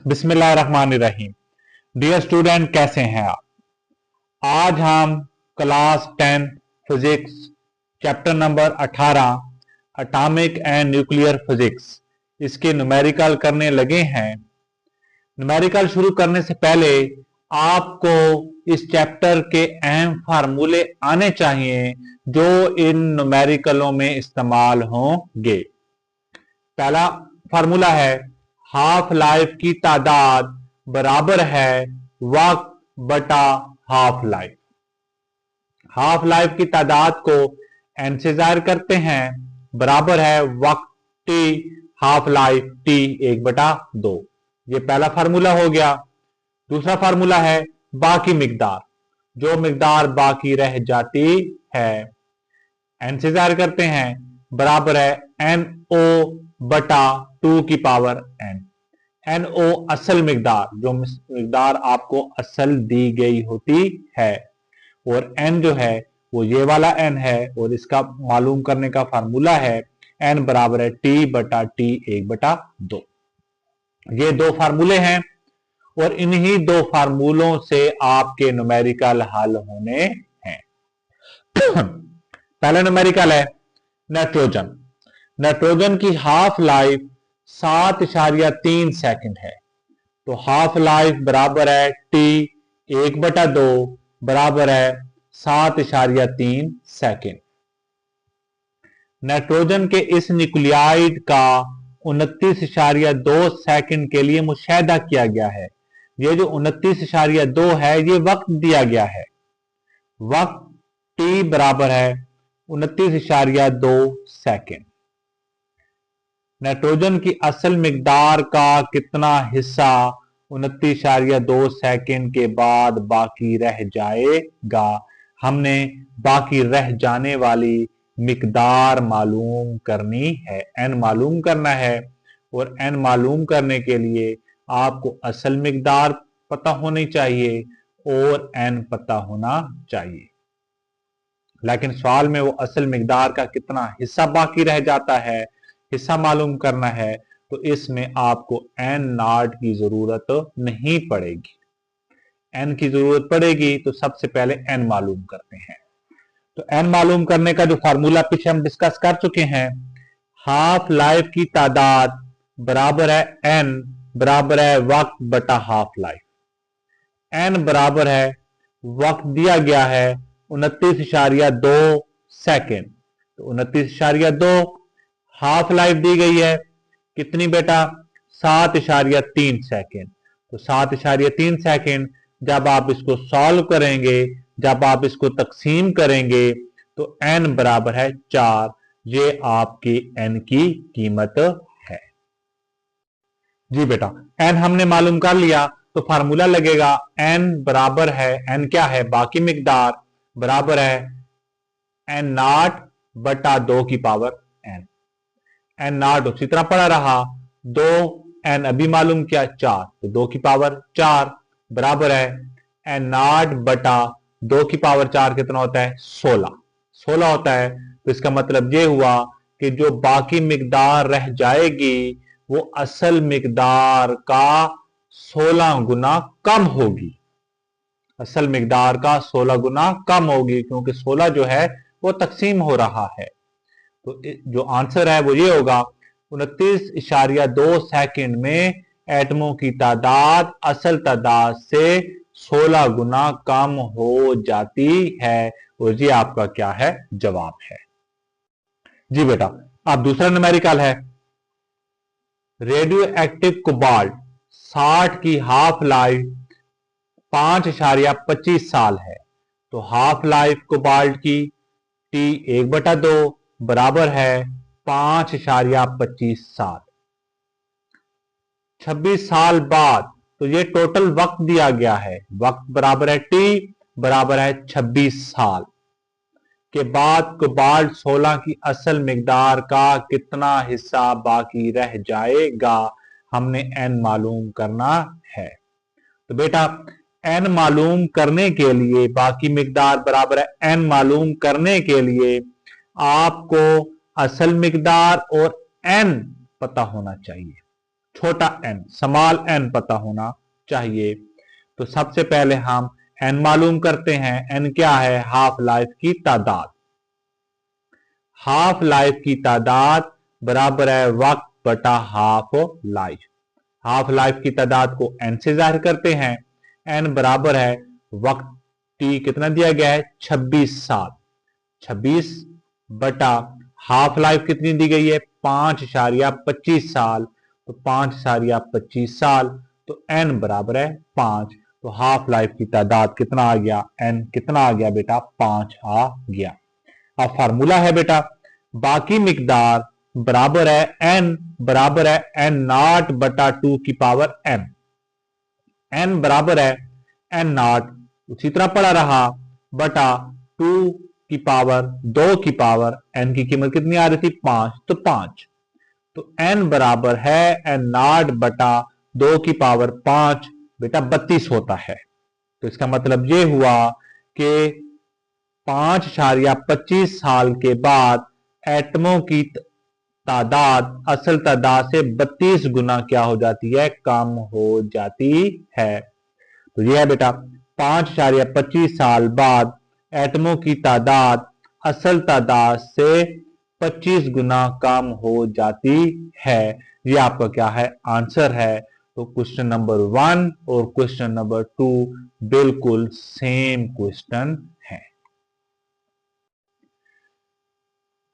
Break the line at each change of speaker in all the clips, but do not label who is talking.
बिस्मिल्लाहिर्रहमानिर्रहीम। Dear student, कैसे हैं आप? आज हम class 10 physics chapter number 18 atomic and nuclear physics इसके न्यूमेरिकल करने लगे हैं। न्यूमेरिकल शुरू करने से पहले आपको इस चैप्टर के अहम फार्मूले आने चाहिए जो इन न्यूमेरिकलों में इस्तेमाल होंगे। पहला फार्मूला है हाफ लाइफ की तादाद बराबर है वक्त बटा हाफ लाइफ। हाफ लाइफ की तादाद को n से जाहिर करते हैं, बराबर है वक्त t हाफ लाइफ t 1/2। ये पहला फार्मूला हो गया। दूसरा फार्मूला है बाकी मिकदार, जो मिकदार बाकी रह जाती है n से जाहिर करते हैं, बराबर है NO बटा 2 की पावर n। NO असल मिकदार, जो मिकदार आपको असल दी गई होती है, और n जो है वो ये वाला n है, और इसका मालूम करने का फार्मूला है n बराबर है t बटा t 1/2। ये दो फार्मूले हैं और इन्हीं दो फार्मूलों से आपके न्यूमेरिकल हल होने हैं। पहला न्यूमेरिकल है नाइट्रोजन। नाइट्रोजन की हाफ लाइफ 7.3 सेकंड है, तो हाफ लाइफ बराबर है t 1/2 बराबर है 7.3 सेकंड। नाइट्रोजन के इस न्यूक्लियाइड का 29.2 सेकंड के लिए मुशाहिदा किया गया है। ये जो 29.2 है ये वक्त दिया गया है। वक्त t बराबर है 29.2 सेकंड। नाइट्रोजन की असल मिकदार का कितना हिस्सा 29.2 सेकंड के बाद बाकी रह जाएगा? हमने बाकी रह जाने वाली मिकदार मालूम करनी है, n मालूम करना है। और n मालूम करने के लिए आपको असल मिकदार पता होनी चाहिए और n पता होना चाहिए। लेकिन सवाल में वो असल मिकदार का कितना हिस्सा बाकी रह जाता है, हिस्सा मालूम करना है, तो इसमें आपको n नॉट की जरूरत नहीं पड़ेगी। n की जरूरत पड़ेगी तो सबसे पहले n मालूम करते हैं। तो n मालूम करने का जो फार्मूला पीछे हम डिस्कस कर चुके हैं, हाफ लाइफ की तादाद बराबर है n बराबर है वक्त बटा हाफ लाइफ। n बराबर है वक्त दिया गया है 29.2 सेकेंड, तो 29.2 हाफ लाइफ दी गई है कितनी बेटा? 7.3 सेकेंड। तो 7.3 सेकेंड जब आप इसको सॉल्व करेंगे, जब आप इसको तकसीम करेंगे, तो n बराबर है 4। ये आपकी n की कीमत है। जी बेटा, n हमने मालूम कर लिया तो फार्मूला लगेगा n बराबर है, n क्या है? बाकी मिकदार, बराबर है n नॉट बटा 2 की पावर n। n नॉट उसी तरह पड़ा रहा, 2 n अभी मालूम किया 4, तो 2 की पावर 4 बराबर है n नॉट बटा 2 की पावर 4 कितना होता है? 16 होता है। तो इसका मतलब ये हुआ कि जो बाकी मिकदार रह जाएगी वो असल मिकदार का 16 गुना कम होगी। असल मिकदार का 16 गुना कम होगी, क्योंकि 16 जो है वो तकसीम हो रहा है। तो जो आंसर है वो ये होगा 29.2 सेकंड में एटमों की तादाद असल तादाद से 16 गुना कम हो जाती है, और ये आपका क्या है? जवाब है। जी बेटा, अब दूसरा न्यूमेरिकल है रेडियो एक्टिव कोबाल्ट 60 की हाफ लाइफ 5.25 साल है, तो हाफ लाइफ कोबाल्ट की t 1/2 बराबर है 5.25 साल। 26 साल बाद, तो ये टोटल वक्त दिया गया है, वक्त बराबर है t बराबर है 26 साल के बाद कोबाल्ट 16 की असल मिकदार का कितना हिस्सा बाकी रह जाएगा? हमने n मालूम करना है। तो बेटा n मालूम करने के लिए, बाकी मिकदार बराबर है n मालूम करने के लिए आपको असल मिकदार और n पता होना चाहिए। छोटा n, स्मॉल n पता होना चाहिए। तो सबसे पहले हम n मालूम करते हैं। n क्या है? हाफ लाइफ की तादाद। हाफ लाइफ की तादाद बराबर है वक्त बटा हाफ लाइफ। हाफ लाइफ की तादाद को n से जाहिर करते हैं। n बराबर है वक्त t कितना दिया गया है? 26 साल। 26 बटा हाफ लाइफ कितनी दी गई है? 5.25 साल। तो 5.25 साल, तो n बराबर है 5। तो हाफ लाइफ की तादाद कितना आ गया? n कितना आ गया बेटा? 5 आ गया। अब फार्मूला है बेटा, बाकी मिकदार बराबर है n बराबर है n नॉट बटा 2 की पावर n। n बराबर है n नॉट, उसी तरह पड़ा रहा, बटा 2 की पावर 2 की पावर n की कीमत कितनी आ रही थी? 5। तो 5, तो n बराबर है n नॉट बटा 2 की पावर 5 बेटा 32 होता है। तो इसका मतलब ये हुआ कि 5.25 साल के बाद एटमों की तादाद असल तादाद से 32 गुना क्या हो जाती है? कम हो जाती है। तो यह है बेटा 5.25 साल बाद एटमों की तादाद असल तादाद से 25 गुना कम हो जाती है। ये आपका क्या है? आंसर है। तो क्वेश्चन नंबर 1 और क्वेश्चन नंबर 2 बिल्कुल सेम क्वेश्चन है।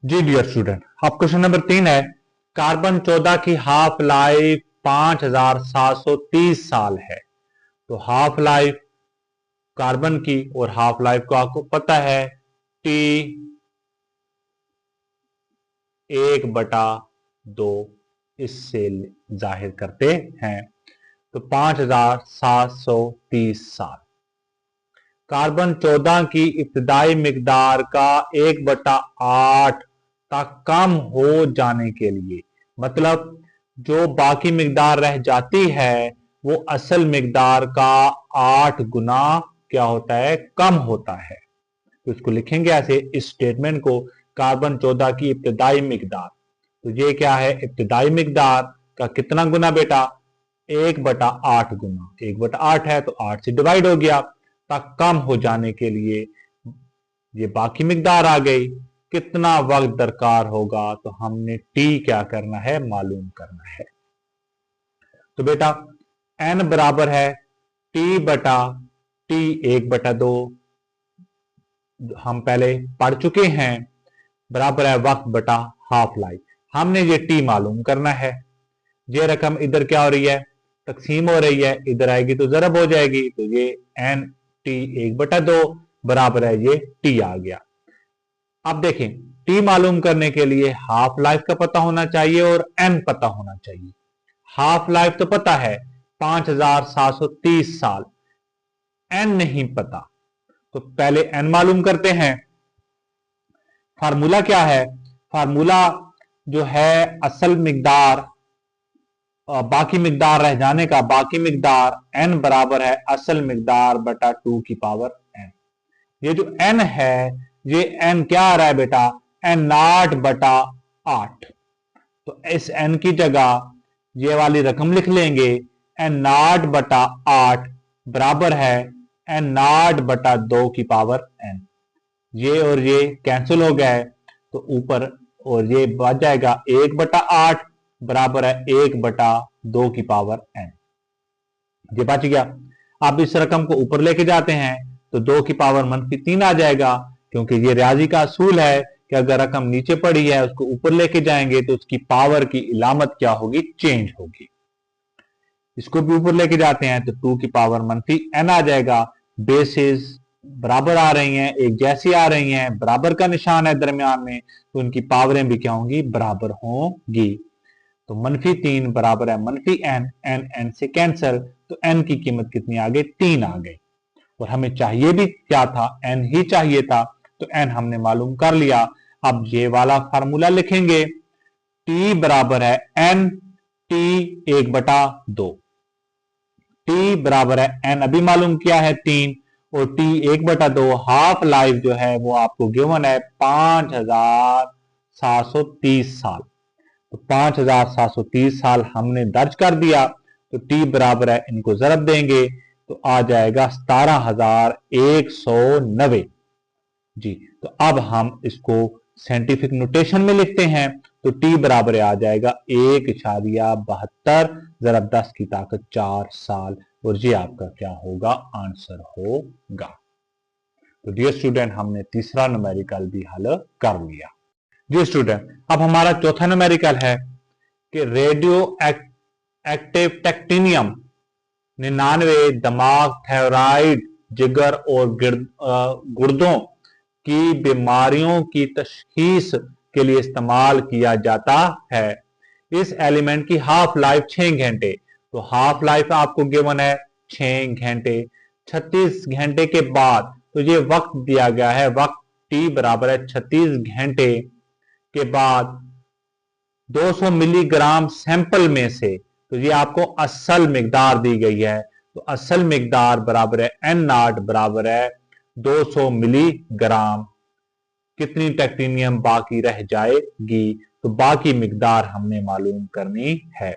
जी डियर स्टूडेंट, अब क्वेश्चन नंबर 3 है। कार्बन 14 की हाफ लाइफ 5730 साल है। तो हाफ लाइफ कार्बन की और हाफ लाइफ को आपको पता है T 1/2 इससे जाहिर करते हैं। तो 5730 साल। कार्बन 14 की इब्तदाई मिकदार का 1/8 तक कम हो जाने के लिए, मतलब जो बाकी मिकदार रह जाती है वो असल मिकदार का 8 गुना क्या होता है? कम होता है। तो इसको लिखेंगे ऐसे, इस स्टेटमेंट को, कार्बन 14 की इब्तदाई मिकदार। तो ये क्या है? इब्तदाई मिकदार का कितना गुना बेटा? 1/8 गुना। 1/8 है तो 8 से डिवाइड हो गया, तक कम हो जाने के लिए ये बाकी मिकदार आ गई। कितना वक्त दरकार होगा? तो हमने टी क्या करना है? मालूम करना है। तो बेटा n बराबर है t बटा t 1/2, हम पहले पढ़ चुके हैं, बराबर है वक्त बटा हाफ लाइफ। हमने ये t मालूम करना है। ये रकम इधर क्या हो रही है? तकसीम हो रही है, इधर आएगी तो जरब हो जाएगी। तो ये n t 1/2 बराबर है ये t आ गया। अब देखें, t मालूम करने के लिए हाफ लाइफ का पता होना चाहिए और n पता होना चाहिए। हाफ लाइफ तो पता है 5730 साल, n नहीं पता। तो पहले n मालूम करते हैं। फार्मूला क्या है? फार्मूला जो है असल मिकदार बाकी मिकदार रह जाने का, बाकी मिकदार n बराबर है असल मिकदार बटा 2 की पावर n। ये जो n है ये n क्या आ रहा है बेटा? n नॉट बटा 8। तो इस n की जगह ये वाली रकम लिख लेंगे, n नॉट बटा 8 बराबर है n नॉट बटा 2 की पावर n। ये और ये कैंसिल हो गया है तो ऊपर और ये बच जाएगा 1/8 बराबर है 1/2 की पावर n। ये बच गया। अब इस रकम को ऊपर लेके जाते हैं तो 2 की पावर -3 आ जाएगा, क्योंकि ये रियाजी का असूल है कि अगर रकम नीचे पड़ी है उसको ऊपर लेके जाएंगे तो उसकी पावर की इलामत क्या होगी? चेंज होगी। इसको भी ऊपर लेके जाते हैं तो 2 की पावर -n आ जाएगा। बेसिस बराबर आ रही हैं, एक जैसी आ रही हैं, बराबर का निशान है दरमियान में, तो उनकी पावरें भी क्या होंगी? बराबर होंगी। तो -3 बराबर है -n, n से कैंसिल, तो n की कीमत कितनी आ गई? 3 आ गई। और हमें चाहिए भी क्या था? n ही चाहिए था, तो n हमने मालूम कर लिया। अब ये वाला फार्मूला लिखेंगे, t बराबर है n t 1/2। t बराबर है n अभी मालूम किया है 3, और t 1/2 हाफ लाइफ जो है वो आपको गिवन है 5730 साल। तो 5730 साल हमने दर्ज कर दिया। तो टी बराबर है, इनको जरब देंगे तो आ जाएगा 17190 जी। तो अब हम इसको साइंटिफिक नोटेशन में लिखते हैं। तो टी बराबर आ जाएगा 1.72 जरब 10 की ताकत 4 साल, और ये आपका क्या होगा, आंसर होगा। तो डियर स्टूडेंट, हमने तीसरा न्यूमेरिकल भी हल कर लिया। जी स्टूडेंट, अब हमारा चौथा न्यूमेरिकल है कि रेडियो एक्टिव टेक्टिनियम 99 दिमाग, थायराइड, जिगर और गुर्दों की बीमारियों की तशखीस के लिए इस्तेमाल किया जाता है। इस एलिमेंट की हाफ लाइफ 6 घंटे। तो हाफ लाइफ आपको गिवन है 6 घंटे। 36 घंटे के बाद, तो ये वक्त दिया गया है, वक्त टी बराबर है 36 घंटे के बाद 200 मिलीग्राम सैंपल में से, तो ये आपको असल मिकदार दी गई है। तो असल मिकदार बराबर है एन नॉट बराबर है 200 मिलीग्राम। कितनी टेक्टिनियम बाकी रह जाएगी, तो बाकी मिकदार हमने मालूम करनी है।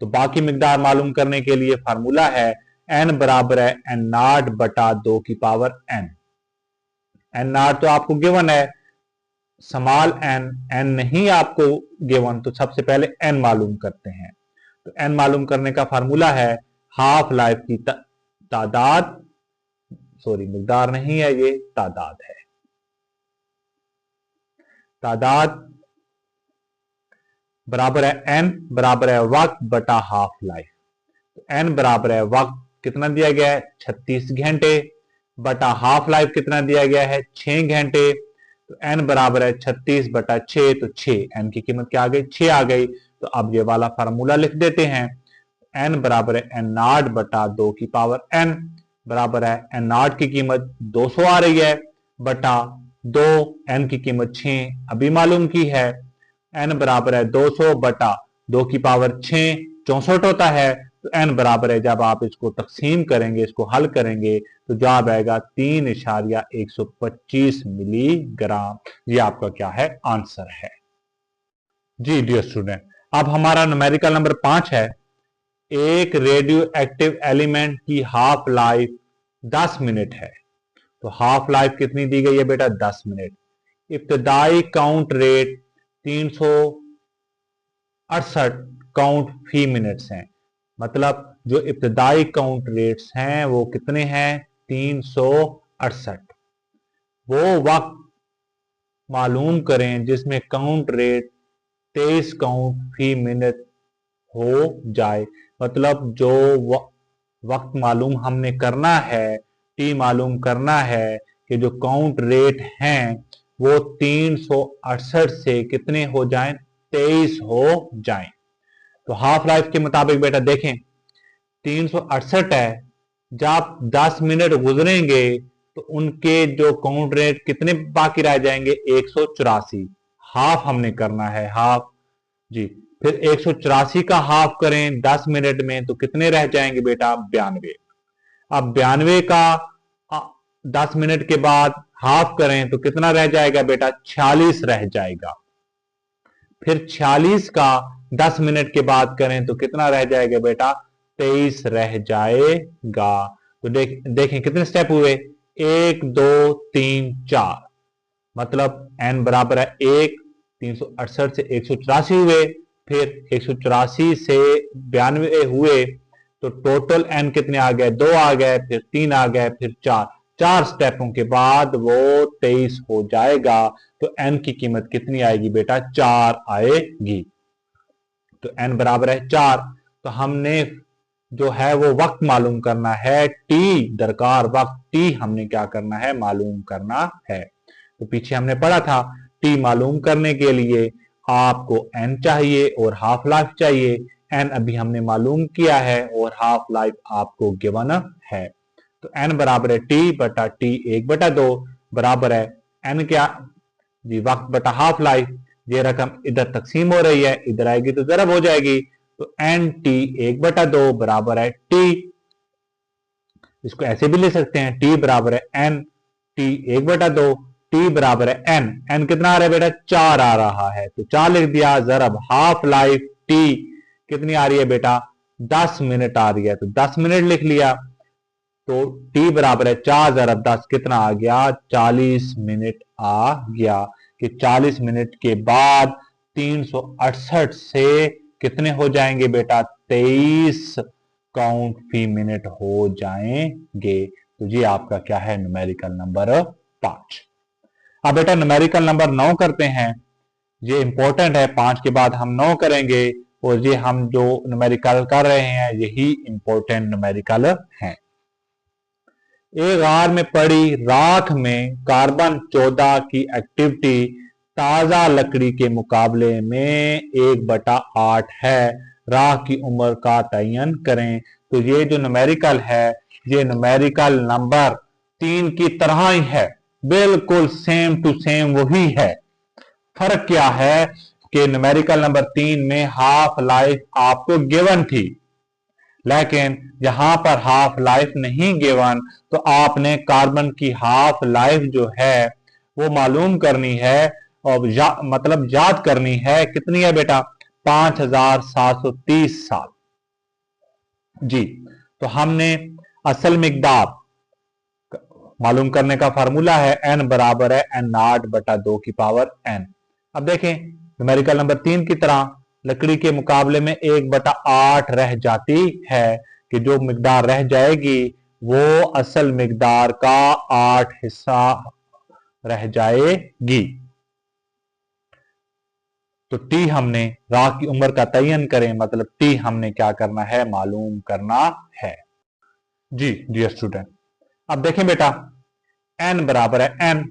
तो बाकी मिकदार मालूम करने के लिए फार्मूला है एन बराबर है एन नॉट बटा 2 की पावर एन। एन नॉट तो आपको गिवन है, स्मॉल एन, एन नहीं आपको गिवन, तो सबसे पहले एन मालूम करते हैं। तो एन मालूम करने का फार्मूला है हाफ लाइफ की तादाद, सॉरी मिकदार नहीं है, ये तादाद है। तादाद बराबर है एन बराबर है वक्त बटा हाफ लाइफ। तो एन बराबर है वक्त कितना दिया गया है 36 घंटे, बटा हाफ लाइफ कितना दिया गया है 6 घंटे। तो एन बराबर है 36 बटा 6, तो 6, एन की कीमत क्या आ गई 6 आ गई। तो अब ये वाला फार्मूला लिख देते हैं। एन बराबर है एन नॉट बटा 2 की पावर एन बराबर है एन नॉट की कीमत 200 आ रही है बटा 2, एन की कीमत 6 अभी मालूम की है। एन बराबर है 200 बटा 2 की पावर 6 64 होता है। तो एन बराबर है, जब आप इसको तकसीम करेंगे, इसको हल करेंगे, तो जवाब आएगा 3.125 मिलीग्राम। ये आपका क्या है, आंसर है। जी डियर स्टूडेंट, अब हमारा न्यूमेरिकल नंबर 5 है। एक रेडियो एक्टिव एलिमेंट की हाफ लाइफ 10 मिनट है। तो हाफ लाइफ कितनी दी गई है बेटा 10 मिनट। इब्तदाई काउंट रेट 368 काउंट फी मिनट्स हैं। मतलब जो इब्तदाई काउंट रेट्स हैं वो कितने हैं 368। वो वक्त मालूम करें जिसमें काउंट रेट 23 काउंट फी मिनट हो जाए। मतलब जो वक्त मालूम हमने करना है, टी मालूम करना है कि जो काउंट रेट हैं वो 368 से कितने हो जाएं 23 हो जाएं। तो हाफ लाइफ के मुताबिक बेटा देखें 368 है, जब 10 मिनट गुजरेंगे तो उनके जो काउंट रेट कितने बाकी रह जाएंगे 184। हाफ हमने करना है, हाफ जी। फिर 184 का हाफ करें 10 मिनट में तो कितने रह जाएंगे बेटा 92। अब 92 का 10 मिनट के बाद हाफ करें तो कितना रह जाएगा बेटा 46 रह जाएगा। फिर 46 का 10 मिनट के बाद करें तो कितना रह जाएगा बेटा 23 रह जाएगा। तो देखें कितने स्टेप हुए 1 2 3 4। मतलब एन बराबर है 1, 368 से 184 हुए, फिर 184 से 92 हुए, तो टोटल एन कितने आ गए 2 आ गए, फिर 3 आ गए, फिर 4 स्टेपों के बाद वो 23 हो जाएगा। तो एन की कीमत कितनी आएगी बेटा 4 आएगी। तो एन बराबर है 4। तो हमने जो है वो वक्त मालूम करना है, टी दरकार वक्त टी हमने क्या करना है मालूम करना है। तो पीछे हमने पढ़ा था टी मालूम करने के लिए आपको एन चाहिए और हाफ लाइफ चाहिए। एन अभी हमने मालूम किया है और हाफ लाइफ आपको गिवन है। तो एन बराबर है टी बटा टी 1/2 बराबर है एन क्या जी वक्त बटा हाफ लाइफ। ये रकम इधर तकसीम हो रही है, इधर आएगी तो जरब हो जाएगी। तो एन टी 1/2 बराबर है टी, इसको ऐसे भी ले सकते हैं टी बराबर है एन टी 1/2 टी बराबर है एन, एन कितना आ रहा है बेटा 4 आ रहा है, तो 4 लिख दिया। जरब हाफ लाइफ टी कितनी आ रही है बेटा 10 मिनट आ रही है, तो 10 मिनट लिख लिया। तो टी बराबर है 4 जरब 10 कितना आ गया 40 मिनट आ गया, कि 40 मिनट के बाद 368 से कितने हो जाएंगे बेटा 23 काउंट फी मिनट हो जाएंगे। तो ये आपका क्या है न्यूमेरिकल नंबर 5। अब बेटा न्यूमेरिकल नंबर 9 करते हैं, ये इंपॉर्टेंट है, 5 के बाद हम 9 करेंगे, और ये हम जो न्यूमेरिकल कर रहे हैं यही इंपॉर्टेंट न्यूमेरिकल है। एक गार में पड़ी राख में कार्बन 14 की एक्टिविटी ताजा लकड़ी के मुकाबले में 1/8 है, राख की उम्र का तयन करें। तो ये जो न्यूमेरिकल है ये न्यूमेरिकल नंबर 3 की तरह ही है, बिल्कुल सेम टू सेम वही है। फर्क क्या है कि न्यूमेरिकल नंबर 3 में हाफ लाइफ आपको गिवन थी, लेकिन यहां पर हाफ लाइफ नहीं गिवन, तो आपने कार्बन की हाफ लाइफ जो है वो मालूम करनी है, और मतलब याद करनी है। कितनी है बेटा 5730 साल। जी, तो हमने असल मिकदार मालूम करने का फार्मूला है n बराबर है n0/2 की पावर n। अब देखें न्यूमेरिकल नंबर 3 की तरह लकड़ी के मुकाबले में 1/8 रह जाती है, कि जो मिकदार रह जाएगी वो असल मिकदार का 8 हिस्सा रह जाएगी। तो टी हमने राख की उम्र का तयन करें, मतलब टी हमने क्या करना है मालूम करना है। जी डियर स्टूडेंट, अब देखें बेटा n बराबर है n,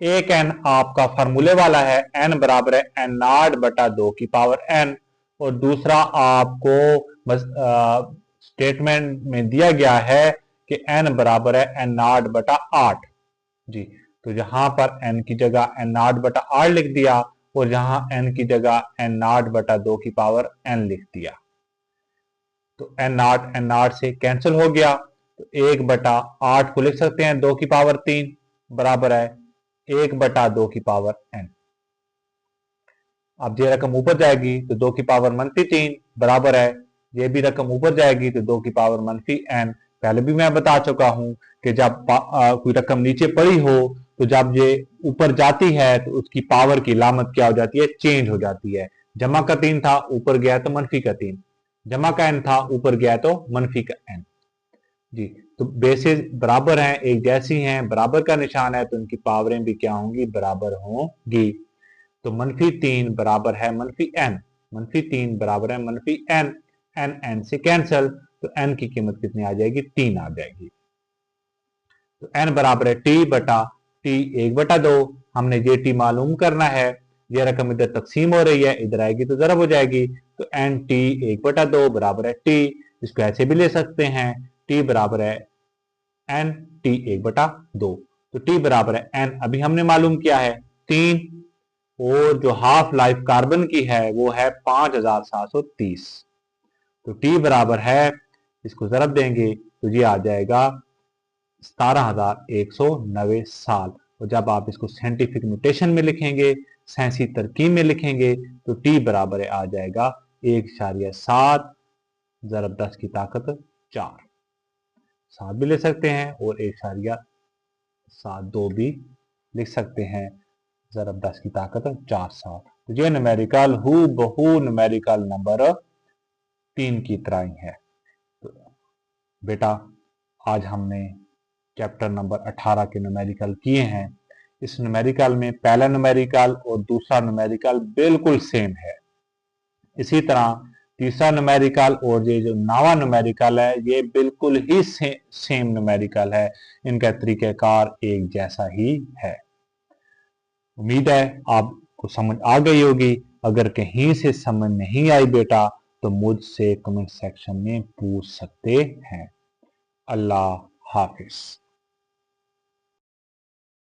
एक n आपका फार्मूले वाला है, n बराबर है n0/2 की पावर n, और दूसरा आपको स्टेटमेंट में दिया गया है कि n बराबर है n0/8। जी, तो यहां पर n की जगह n0/8 लिख दिया, और यहां n की जगह n0/2 की पावर n लिख दिया। तो n0 से कैंसिल हो गया, तो 1/8 को लिख सकते हैं 2 की पावर 3 बराबर है 1/2 की पावर n। अब ये रकम ऊपर जाएगी तो 2 की पावर -3 बराबर है, ये भी रकम ऊपर जाएगी तो 2 की पावर -n। पहले भी मैं बता चुका हूं कि जब कोई रकम नीचे पड़ी हो तो जब ये ऊपर जाती है तो उसकी पावर की लामत क्या हो जाती है चेंज हो जाती है। जमा का 3 था ऊपर गया तो मनफी का 3, जमा का n था ऊपर गया तो मनफी का n। जी, तो बेसिस बराबर हैं, एक जैसी हैं, बराबर का निशान है, तो उनकी पावरें भी क्या होंगी बराबर होंगी। तो -3 बराबर है -n, -3 बराबर है -n, n से कैंसल, तो n की कीमत कितनी आ जाएगी 3 आ जाएगी। तो n बराबर है t/t 1/2। हमने ये t मालूम करना है, ये रकम इधर तकसीम हो रही है, इधर आएगी तो जरब हो जाएगी, तो nt 1/2 बराबर है t। इसको ऐसे भी ले सकते हैं, t बराबर है n t 1/2। तो t बराबर है n अभी हमने मालूम किया है 3, और जो हाफ लाइफ कार्बन की है वो है 5730। तो t बराबर है, इसको जरब देंगे तो ये आ जाएगा 17190 साल। और जब आप इसको साइंटिफिक नोटेशन में लिखेंगे, साइंसी तरकीब में लिखेंगे, तो t बराबर आ जाएगा 1.7 ज़रब 10 की ताकत 4, 7 भी ले सकते हैं और 1.72 भी लिख सकते हैं, ज़रब 10 की ताकत 4 7। तो ये न्यूमेरिकल हु बहु न्यूमेरिकल नंबर 3 की तरह ही है। तो बेटा आज हमने चैप्टर नंबर 18 के न्यूमेरिकल किए हैं। इस न्यूमेरिकल में पहला न्यूमेरिकल और दूसरा न्यूमेरिकल बिल्कुल सेम है। इसी तरह तीसरा न्यूमेरिकल और ये जो नवा न्यूमेरिकल है ये बिल्कुल ही सेम न्यूमेरिकल है, इनका तरीक़ाकार एक जैसा ही है। उम्मीद है आपको समझ आ गई होगी। अगर कहीं से समझ नहीं आई बेटा तो मुझसे कमेंट सेक्शन में पूछ सकते हैं। अल्लाह हाफिज।